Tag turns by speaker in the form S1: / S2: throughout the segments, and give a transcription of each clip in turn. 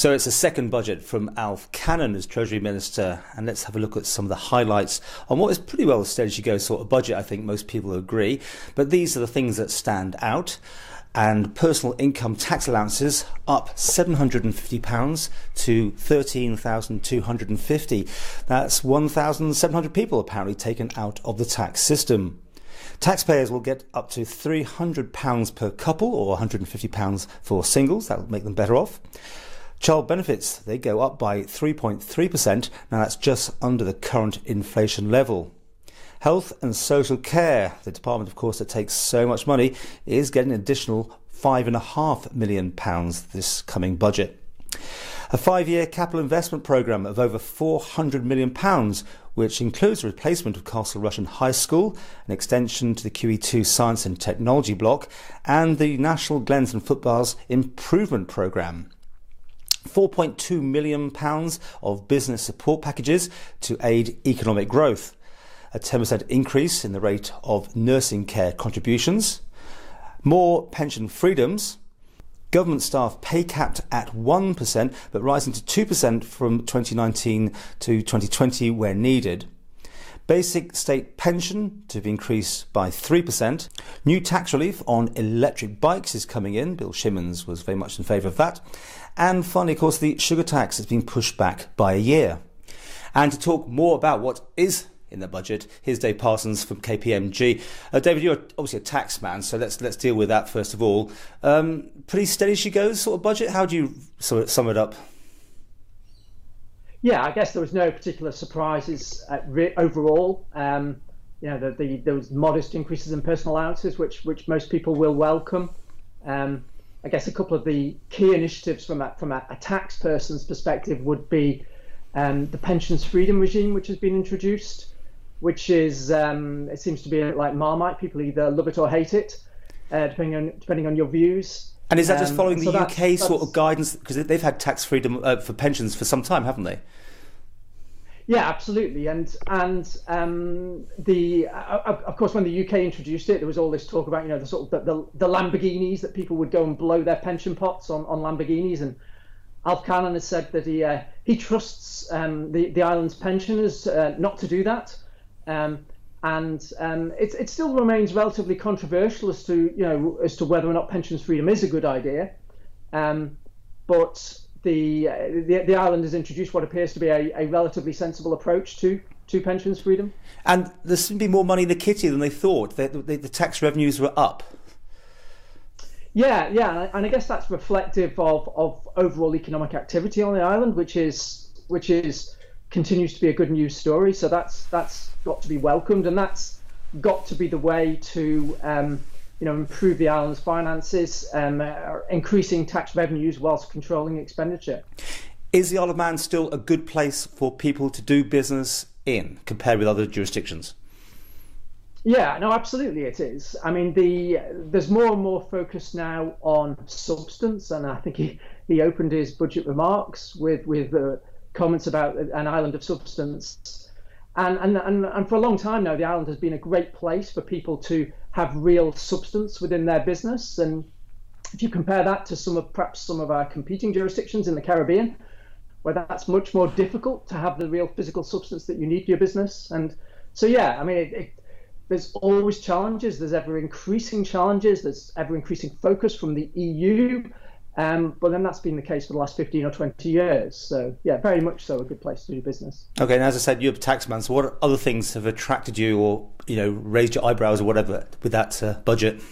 S1: So it's a second budget from Alf Cannan as Treasury Minister, and let's have a look at some of the highlights on what is pretty well a steady-as-you-go sort of budget. I think most people agree, but these are the things that stand out. And personal income tax allowances up £750 to £13,250. That's 1,700 people apparently taken out of the tax system. Taxpayers will get up to £300 per couple or £150 for singles. That will make them better off. Child benefits, they go up by 3.3%. Now that's just under the current inflation level. Health and social care, the department, of course, that takes so much money, is getting an additional £5.5 million this coming budget. A 5-year capital investment programme of over £400 million, which includes the replacement of Castle Rushen High School, an extension to the QE2 Science and Technology block, and the National Glens and Footpaths Improvement Programme. £4.2 million of business support packages to aid economic growth. A 10% increase in the rate of nursing care contributions, more pension freedoms, government staff pay capped at 1% but rising to 2% from 2019 to 2020 where needed. Basic state pension to be increased by 3%. New tax relief on electric bikes is coming in. Bill Shimmons was very much in favour of that. And finally, of course, the sugar tax has been pushed back by a year. And to talk more about what is in the budget, here's Dave Parsons from KPMG. David, you're obviously a tax man, so let's deal with that first of all. Pretty steady as she goes sort of budget. How do you sort of sum it up?
S2: Yeah, I guess there was no particular surprises overall. There was modest increases in personal allowances, which most people will welcome. I guess a couple of the key initiatives from a tax person's perspective would be the pensions freedom regime, which has been introduced, which is it seems to be like Marmite. People either love it or hate it, depending on your views.
S1: And is that just following the UK sort of guidance? Because they've had tax freedom for pensions for some time, haven't they?
S2: Yeah, absolutely. And of course, when the UK introduced it, there was all this talk about the sort of the Lamborghinis, that people would go and blow their pension pots on Lamborghinis. And Alf Cannan has said that he trusts the island's pensioners not to do that. It still remains relatively controversial as to whether or not pensions freedom is a good idea. But the island has introduced what appears to be a relatively sensible approach to pensions freedom. And
S1: there seems to be more money in the kitty than they thought. The tax revenues were up.
S2: Yeah, and I guess that's reflective of overall economic activity on the island, which continues to be a good news story. So that's got to be welcomed, and that's got to be the way to improve the island's finances, increasing tax revenues whilst controlling expenditure.
S1: Is the Isle of Man still a good place for people to do business in compared with other jurisdictions?
S2: Yeah, no, absolutely it is. I mean, there's more and more focus now on substance, and I think he opened his budget remarks with comments about an island of substance. And for a long time now, the island has been a great place for people to have real substance within their business. And if you compare that to some of our competing jurisdictions in the Caribbean, where that's much more difficult to have the real physical substance that you need for your business. And so, yeah, I mean, there's always challenges. There's ever-increasing challenges. There's ever-increasing focus from the EU. But then that's been the case for the last 15 or 20 years. So, yeah, very much so a good place to do business.
S1: Okay, and as I said, you're a taxman, so what other things have attracted you or, raised your eyebrows or whatever with that budget?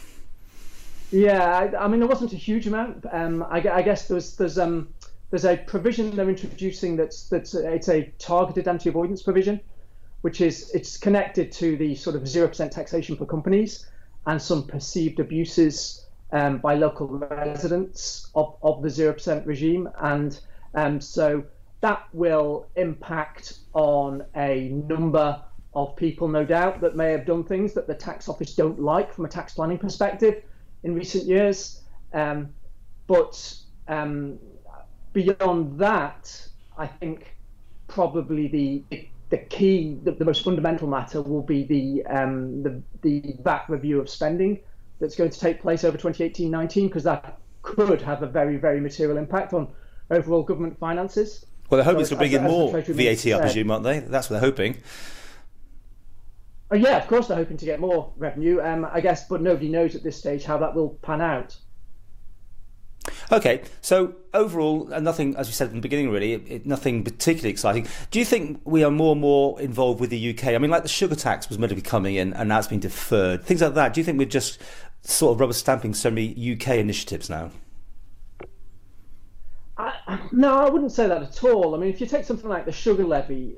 S2: Yeah, I mean, there wasn't a huge amount. I guess there's a provision they're introducing that's it's a targeted anti-avoidance provision, which it's connected to the sort of 0% taxation for companies and some perceived abuses by local residents of the 0% regime. And so that will impact on a number of people, no doubt, that may have done things that the tax office don't like from a tax planning perspective in recent years. But beyond that, I think probably the key, the most fundamental matter will be the VAT review of spending that's going to take place over 2018-19, because that could have a very, very material impact on overall government finances.
S1: Well, they're hoping to bring in more
S2: VAT,
S1: I presume, aren't they? That's what they're hoping.
S2: Oh, yeah, of course they're hoping to get more revenue, I guess, but nobody knows at this stage how that will pan out.
S1: Okay, so overall, nothing, as we said in the beginning, really, nothing particularly exciting. Do you think we are more and more involved with the UK? I mean, like the sugar tax was meant to be coming in and now it's been deferred. Things like that. Do you think we're just sort of rubber stamping so many UK initiatives now?
S2: No, I wouldn't say that at all. I mean, if you take something like the sugar levy,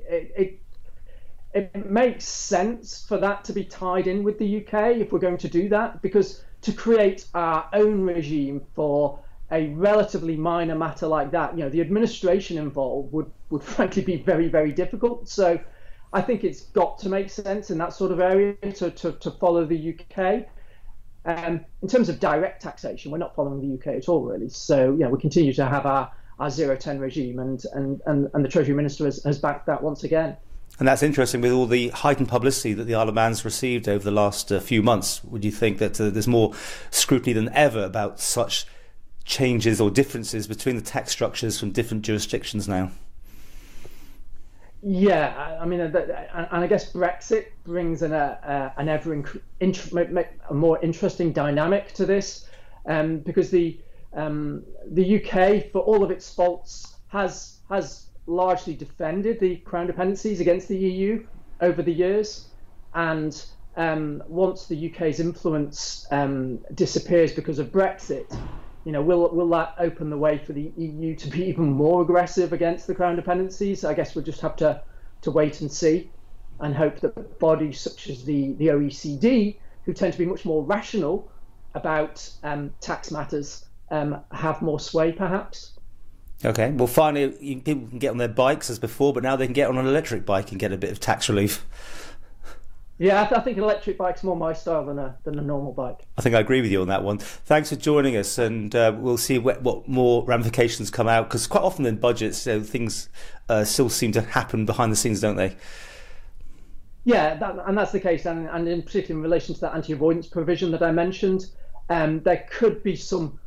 S2: it makes sense for that to be tied in with the UK if we're going to do that, because to create our own regime for a relatively minor matter like that, the administration involved would frankly be very, very difficult. So I think it's got to make sense in that sort of area to follow the UK. In terms of direct taxation, we're not following the UK at all, really. So we continue to have our 0-10 regime, and the Treasury Minister has backed that once again.
S1: And that's interesting with all the heightened publicity that the Isle of Man's received over the last few months. Would you think that there's more scrutiny than ever about such changes or differences between the tax structures from different jurisdictions now?
S2: Yeah, I mean, and I guess Brexit brings an a more interesting dynamic to this, because the UK, for all of its faults, has largely defended the Crown dependencies against the EU over the years, and once the UK's influence disappears because of Brexit, will that open the way for the EU to be even more aggressive against the Crown dependencies? I guess we'll just have to wait and see, and hope that bodies such as the OECD, who tend to be much more rational about tax matters, have more sway, perhaps.
S1: Okay, well, finally, people can get on their bikes as before, but now they can get on an electric bike and get a bit of tax relief.
S2: Yeah, I think an electric bike's more my style than a normal bike.
S1: I think I agree with you on that one. Thanks for joining us, and we'll see what more ramifications come out, because quite often in budgets, things still seem to happen behind the scenes, don't they?
S2: Yeah, that's the case, and in particular in relation to that anti-avoidance provision that I mentioned, there could be some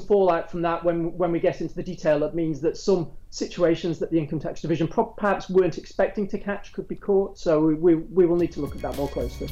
S2: fallout from that when we get into the detail. That means that some situations that the Income Tax Division perhaps weren't expecting to catch could be caught. So we will need to look at that more closely.